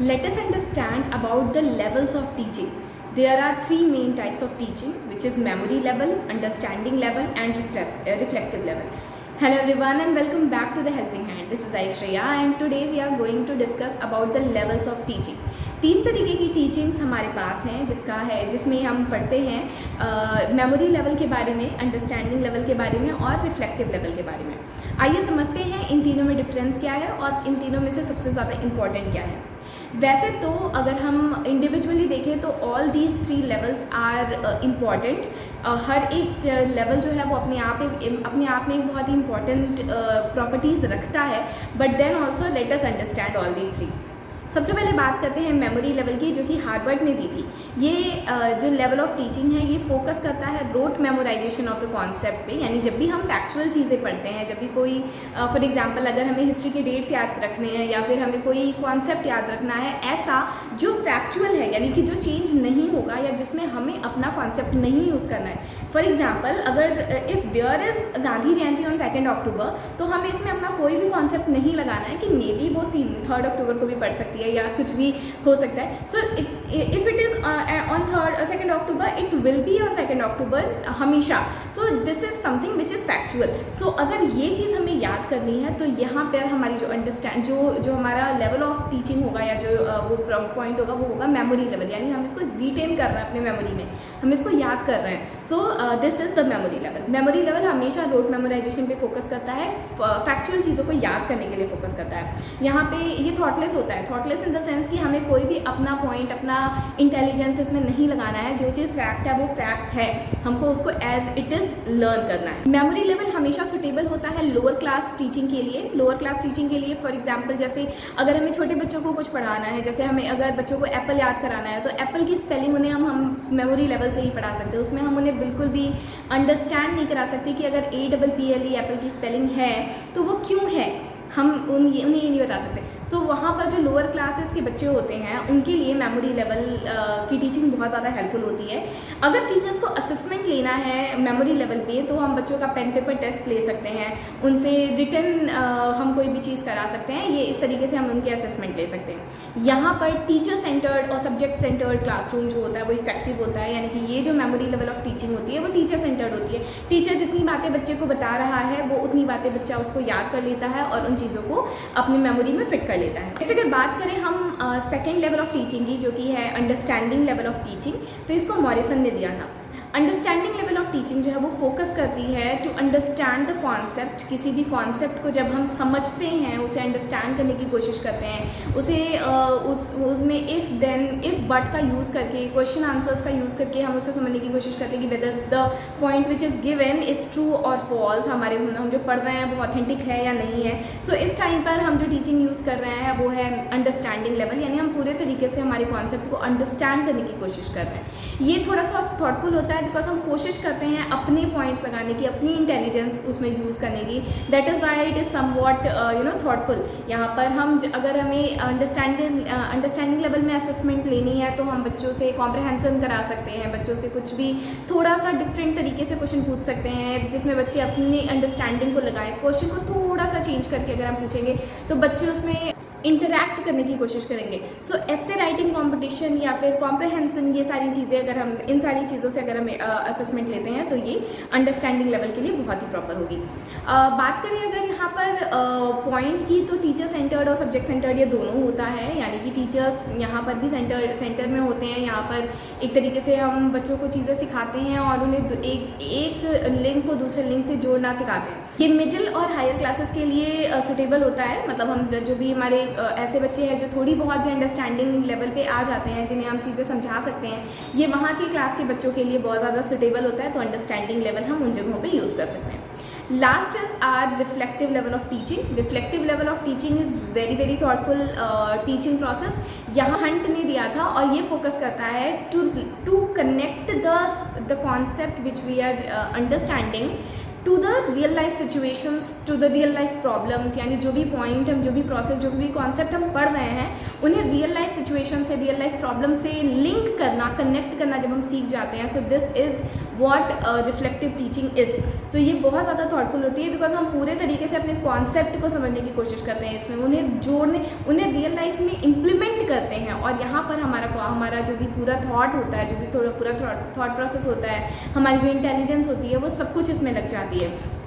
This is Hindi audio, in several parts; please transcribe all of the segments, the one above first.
Let us understand about the levels of teaching. There are three main types of teaching, which is memory level, understanding level, and reflective level. Hello everyone and welcome back to the Helping Hand. This is Aishwarya and today we are going to discuss about the levels of teaching. तीन तरीके की टीचिंग्स हमारे पास हैं जिसमें हम पढ़ते हैं मेमोरी लेवल के बारे में, अंडरस्टैंडिंग लेवल के बारे में और रिफ्लेक्टिव लेवल के बारे में। आइए समझते हैं इन तीनों में डिफरेंस क्या है और इन तीनों में से सबसे ज़्यादा इम्पॉर्टेंट क्या है। वैसे तो अगर हम इंडिविजुअली देखें तो all these three levels are important. हर एक लेवल जो है वो अपने आप में एक बहुत ही इम्पॉर्टेंट प्रॉपर्टीज़ रखता है, but then also let us understand all these three. सबसे पहले बात करते हैं मेमोरी लेवल की, जो कि हार्वर्ड ने दी थी। ये जो लेवल ऑफ टीचिंग है ये फोकस करता है rote memorization of the concept पे। यानी जब भी हम फैक्चुअल चीज़ें पढ़ते हैं, जब भी कोई फॉर एग्जांपल अगर हमें हिस्ट्री के डेट्स याद रखने हैं या फिर हमें कोई कॉन्सेप्ट याद रखना है ऐसा जो फैक्चुअल है, यानी कि जो चेंज नहीं होगा या जिसमें हमें अपना कॉन्सेप्ट नहीं यूज़ करना है। फॉर एग्जाम्पल अगर if there is Gandhi Jayanti on 2 October, तो हमें इसमें अपना कोई भी कॉन्सेप्ट नहीं लगाना है कि मे बी वो 3 अक्टूबर को भी पढ़ सकती है या कुछ भी हो सकता है। So if it is on 2 October, it will be on 2 October हमेशा। So this is something which is factual. सो अगर ये चीज़ हमें याद करनी है तो यहाँ पर हमारी जो हमारा लेवल ऑफ टीचिंग होगा या जो वो पॉइंट होगा वो होगा मेमोरी लेवल। यानी हम इसको रिटेन कर रहे हैं अपने मेमोरी में, हम इसको याद कर रहे हैं। So this is the memory level. Memory level हमेशा रोट मेमोराइजेशन पे फोकस करता है, फैक्चुअल चीज़ों को याद करने के लिए फोकस करता है। यहाँ पे ये थॉटलेस होता है, थॉटलेस इन द सेंस कि हमें कोई भी अपना पॉइंट, अपना इंटेलिजेंस इसमें नहीं लगाना है। जो चीज़ फैक्ट है वो फैक्ट है, हमको उसको एज इट इज़ लर्न करना है। मेमोरी लेवल हमेशा सुटेबल होता है लोअर क्लास टीचिंग के लिए। लोअर क्लास टीचिंग के लिए फॉर एग्जाम्पल जैसे अगर हमें छोटे बच्चों को कुछ पढ़ाना है, जैसे हमें अगर बच्चों को एप्पल याद कराना है तो एप्पल की स्पेलिंग उन्हें हम मेमोरी लेवल से ही पढ़ा सकते हैं। उसमें हम उन्हें बिल्कुल भी अंडरस्टैंड नहीं करा सकते कि अगर APPLE एप्पल की स्पेलिंग है तो वो क्यों है, हम उन्हें ये नहीं बता सकते। सो वहाँ पर जो लोअर क्लासेस के बच्चे होते हैं उनके लिए मेमोरी लेवल की टीचिंग बहुत ज़्यादा हेल्पफुल होती है। अगर टीचर्स को असेसमेंट लेना है मेमोरी लेवल पे तो हम बच्चों का पेन पेपर टेस्ट ले सकते हैं, उनसे रिटन हम कोई भी चीज़ करा सकते हैं। ये इस तरीके से हम उनकी असेसमेंट ले सकते हैं। यहाँ पर टीचर सेंटर्ड और सब्जेक्ट सेंटर्ड क्लासरूम जो होता है वो इफेक्टिव होता है। यानी कि ये जो मेमोरी लेवल ऑफ टीचिंग होती है वो टीचर सेंटर्ड होती है। टीचर जितनी बातें बच्चे को बता रहा है वो उतनी बातें बच्चा उसको याद कर लेता है और उन चीज़ों को अपनी मेमोरी में फिट कर लेता है। नेक्स्ट अगर बात करें हम सेकेंड लेवल ऑफ टीचिंग की, जो कि है अंडरस्टैंडिंग लेवल ऑफ टीचिंग, तो इसको मॉरिसन ने दिया था। अंडरस्टैंडिंग लेवल ऑफ टीचिंग जो है वो फोकस करती है टू अंडरस्टैंड द कॉन्सेप्ट। किसी भी कॉन्सेप्ट को जब हम समझते हैं, उसे अंडरस्टैंड करने की कोशिश करते हैं, उसे उसमें इफ़ देन इफ़ बट का यूज़ करके, क्वेश्चन आंसर्स का यूज़ करके हम उसे समझने की कोशिश करते हैं कि whether the point which is given is true और फॉल्स, हम जो पढ़ रहे हैं वो ऑथेंटिक है या नहीं है। सो इस टाइम पर हम जो टीचिंग यूज़ कर रहे हैं वो है अंडरस्टैंडिंग लेवल। यानी हम पूरे तरीके से हमारे कॉन्सेप्ट को अंडरस्टैंड करने की कोशिश कर रहे हैं। ये थोड़ा सा थॉटफुल होता है बिकॉज हम कोशिश करते हैं अपने पॉइंट्स लगाने की, अपनी इंटेलिजेंस उसमें यूज़ करने की। That is why it is somewhat thoughtful. यहाँ पर हम अगर हमें अंडरस्टैंडिंग लेवल में असेसमेंट लेनी है तो हम बच्चों से कॉम्प्रहेंशन करा सकते हैं, बच्चों से कुछ भी थोड़ा सा डिफरेंट तरीके से क्वेश्चन पूछ सकते हैं जिसमें बच्चे अपनी अंडरस्टैंडिंग को लगाएं। क्वेश्चन को थोड़ा सा चेंज करके अगर हम पूछेंगे तो बच्चे उसमें इंटरैक्ट करने की कोशिश करेंगे। सो एसे राइटिंग कंपटीशन या फिर कॉम्प्रहेंशन, ये सारी चीज़ें अगर हम इन सारी चीज़ों से अगर हम असेसमेंट लेते हैं तो ये अंडरस्टैंडिंग लेवल के लिए बहुत ही प्रॉपर होगी। बात करें अगर यहाँ पर पॉइंट की, तो टीचर सेंटर्ड और सब्जेक्ट सेंटर्ड ये दोनों होता है। यानी कि टीचर्स यहाँ पर भी सेंटर में होते हैं। यहाँ पर एक तरीके से हम बच्चों को चीज़ें सिखाते हैं और उन्हें एक लिंक को दूसरे लिंक से जोड़ना सिखाते हैं। ये मिडिल और हायर क्लासेस के लिए सुटेबल होता है। मतलब हम जो भी हमारे ऐसे बच्चे हैं जो थोड़ी बहुत भी अंडरस्टैंडिंग लेवल पे आ जाते हैं, जिन्हें हम चीज़ें समझा सकते हैं, ये वहाँ की क्लास के बच्चों के लिए बहुत ज़्यादा सुटेबल होता है। तो अंडरस्टैंडिंग लेवल हम उन जगहों पे यूज़ कर सकते हैं। Last is our reflective level of teaching. Reflective level of teaching is very thoughtful teaching process. यहाँ हंट ने दिया था और ये फोकस करता है to connect the concept which we are understanding to the real life situations, to the real life problems. यानी जो भी पॉइंट हम, जो भी प्रोसेस, जो भी कॉन्सेप्ट हम पढ़ रहे हैं उन्हें रियल लाइफ सिचुएशन से, रियल लाइफ प्रॉब्लम से लिंक करना, कनेक्ट करना जब हम सीख जाते हैं। So this is what reflective teaching is. सो ये बहुत ज़्यादा थॉटफुल होती है बिकॉज हम पूरे तरीके से अपने कॉन्सेप्ट को समझने की कोशिश करते हैं, इसमें उन्हें जोड़ने, उन्हें रियल लाइफ में इम्प्लीमेंट करते और यहाँ पर हमारा जो भी पूरा थॉट होता है, जो भी पूरा थॉट प्रोसेस होता है, हमारी जो इंटेलिजेंस होती है, वो सब कुछ इसमें लग जाती है।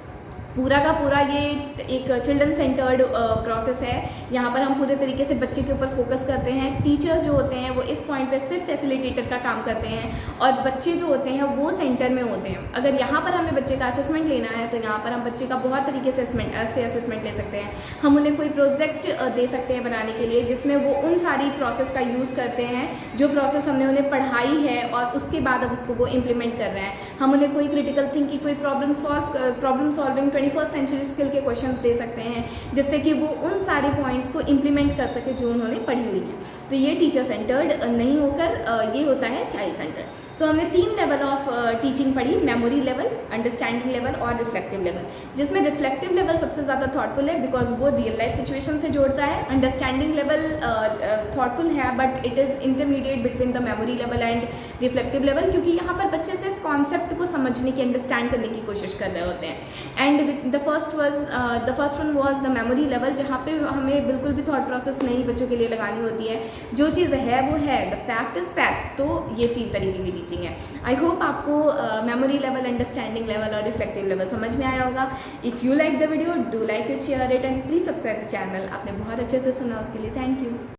पूरा का पूरा ये एक चिल्ड्रन सेंटर्ड प्रोसेस है। यहाँ पर हम पूरे तरीके से बच्चे के ऊपर फोकस करते हैं। टीचर्स जो होते हैं वो इस पॉइंट पे सिर्फ फैसिलिटेटर का काम करते हैं और बच्चे जो होते हैं वो सेंटर में होते हैं। अगर यहाँ पर हमें बच्चे का असेसमेंट लेना है तो यहाँ पर हम बच्चे का बहुत तरीके से असेसमेंट ले सकते हैं। हम उन्हें कोई प्रोजेक्ट दे सकते हैं बनाने के लिए, जिसमें वो उन सारी प्रोसेस का यूज़ करते हैं जो प्रोसेस हमने उन्हें पढ़ाई है और उसके बाद अब उसको वो इम्प्लीमेंट कर रहे हैं। हम उन्हें कोई क्रिटिकल थिंकिंग, कोई problem solving 21st century skill के क्वेश्चंस दे सकते हैं, जिससे कि वो उन सारे पॉइंट्स को इम्प्लीमेंट कर सके जो उन्होंने पढ़ी हुई है। तो ये टीचर सेंटर्ड नहीं होकर ये होता है चाइल्ड सेंटर्ड। तो हमने 3 लेवल ऑफ टीचिंग पढ़ी, मेमोरी लेवल, अंडरस्टैंडिंग लेवल और रिफ्लेक्टिव लेवल, जिसमें रिफ्लेक्टिव लेवल सबसे ज़्यादा थॉटफुल है बिकॉज वो रियल लाइफ सिचुएशन से जोड़ता है। अंडरस्टैंडिंग लेवल थॉटफुल है but it is intermediate between the memory level and reflective level, क्योंकि यहाँ पर बच्चे सिर्फ कॉन्सेप्ट को समझने की, अंडरस्टैंड करने की कोशिश कर रहे होते हैं। And the first one was the memory level, जहाँ पे हमें बिल्कुल भी थॉट प्रोसेस नहीं बच्चों के लिए लगानी होती है। जो चीज़ है वो है, द फैक्ट इज़ फैक्ट। तो ये 3 तरीके की टीचिंग है। आई होप आपको मेमोरी लेवल, अंडरस्टैंडिंग लेवल और रिफ्लेक्टिव लेवल समझ में आया होगा। If you like the video, do like it, share it and please subscribe the channel. आपने बहुत अच्छे से सुना, उसके लिए थैंक यू।